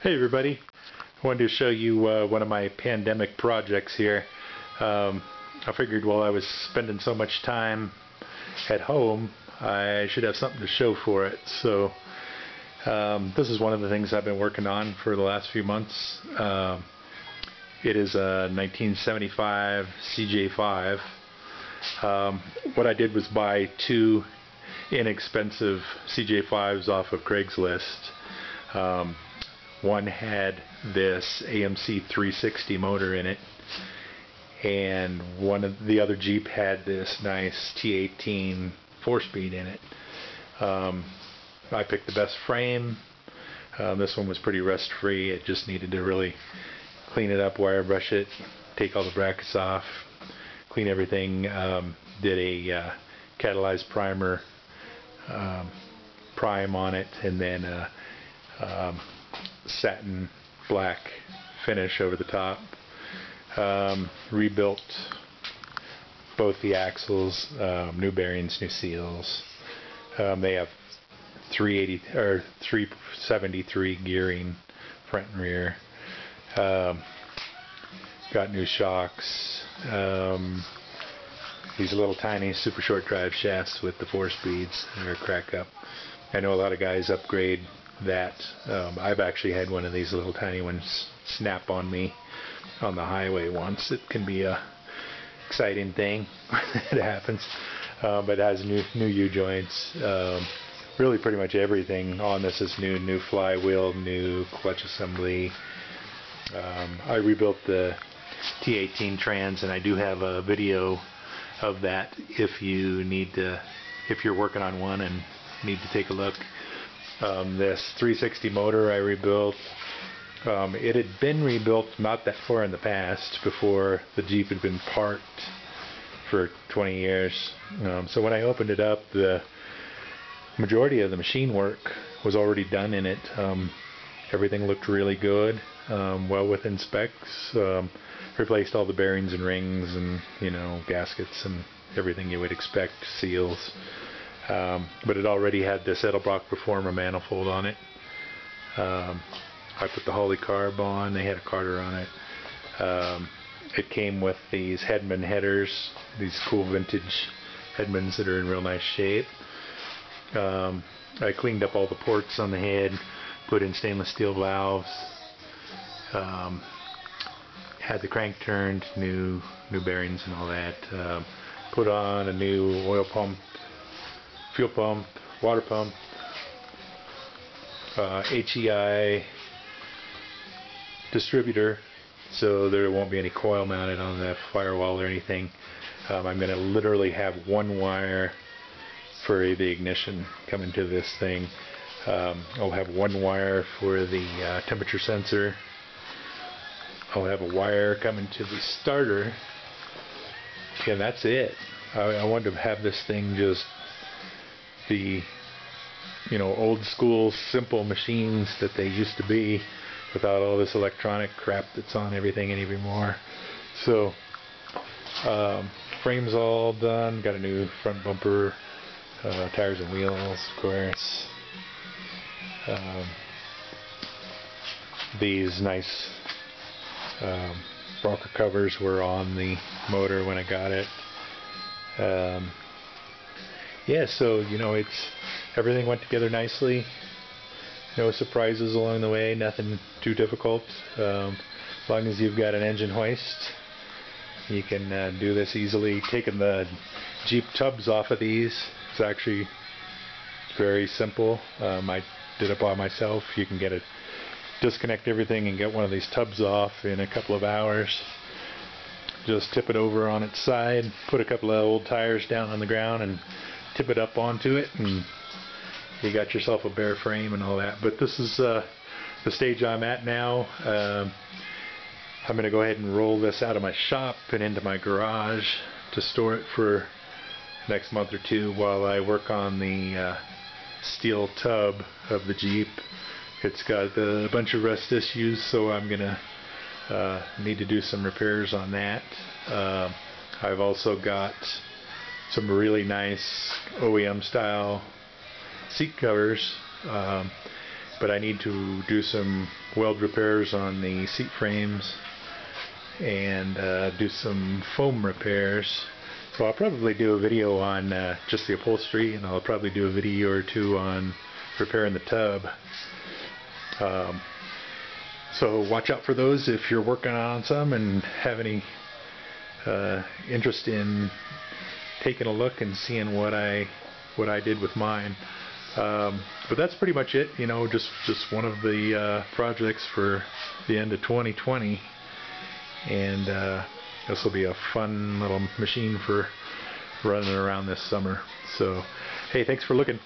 Hey everybody, I wanted to show you one of my pandemic projects here. I figured while I was spending so much time at home, I should have something to show for it. So this is one of the things I've been working on for the last few months. It is a 1975 CJ5. What I did was buy two inexpensive CJ5s off of Craigslist. One had this AMC 360 motor in it, and the other Jeep had this nice T18 4-speed in it. I picked the best frame. This one was pretty rust free. It just needed to really clean it up, wire brush it, take all the brackets off, clean everything. Did a catalyzed primer prime on it, and then satin black finish over the top. Rebuilt both the axles, new bearings, new seals. They have 373 gearing front and rear. Got new shocks. These little tiny super short drive shafts with the 4-speeds are crack up. I know a lot of guys upgrade that. I've actually had one of these little tiny ones snap on me on the highway once. It can be a exciting thing when it happens. But it has new U-joints. Really pretty much everything on this is new. New flywheel, new clutch assembly. I rebuilt the T18 trans, and I do have a video of that if you're working on one and need to take a look. This 360 motor I rebuilt. It had been rebuilt not that far in the past, before the Jeep had been parked for 20 years. So when I opened it up, the majority of the machine work was already done in it. Everything looked really good, well within specs. Replaced all the bearings and rings and gaskets and everything you would expect, seals. But it already had this Edelbrock Performer manifold on it. I put the Holley carb on. They had a Carter on it. It came with these Hedman headers, these cool vintage Hedmans that are in real nice shape. I cleaned up all the ports on the head, put in stainless steel valves, had the crank turned, new bearings and all that. Put on a new oil pump, fuel pump, water pump, HEI distributor, so there won't be any coil mounted on the firewall or anything. I'm going to literally have one wire for the ignition coming to this thing. I'll have one wire for the temperature sensor. I'll have a wire coming to the starter, and that's it. I wanted to have this thing just the old school simple machines that they used to be, without all this electronic crap that's on everything anymore. So frame's all done, got a new front bumper, tires and wheels, of course. These nice rocker covers were on the motor when I got it. Yeah, so everything went together nicely. No surprises along the way, nothing too difficult. As long as you've got an engine hoist, you can do this easily. Taking the Jeep tubs off of these is actually very simple. I did it by myself. You can disconnect everything and get one of these tubs off in a couple of hours. Just tip it over on its side, put a couple of old tires down on the ground and tip it up onto it, and you got yourself a bare frame and all that. But this is the stage I'm at now. I'm going to go ahead and roll this out of my shop and into my garage to store it for the next month or two while I work on the steel tub of the Jeep. It's got a bunch of rust issues, so I'm going to need to do some repairs on that. I've also got some really nice OEM style seat covers but I need to do some weld repairs on the seat frames and do some foam repairs. So I'll probably do a video on just the upholstery, and I'll probably do a video or two on repairing the tub. So watch out for those if you're working on some and have any interest in taking a look and seeing what I did with mine. But that's pretty much it, you know, just one of the projects for the end of 2020, and this will be a fun little machine for running around this summer. So hey, thanks for looking.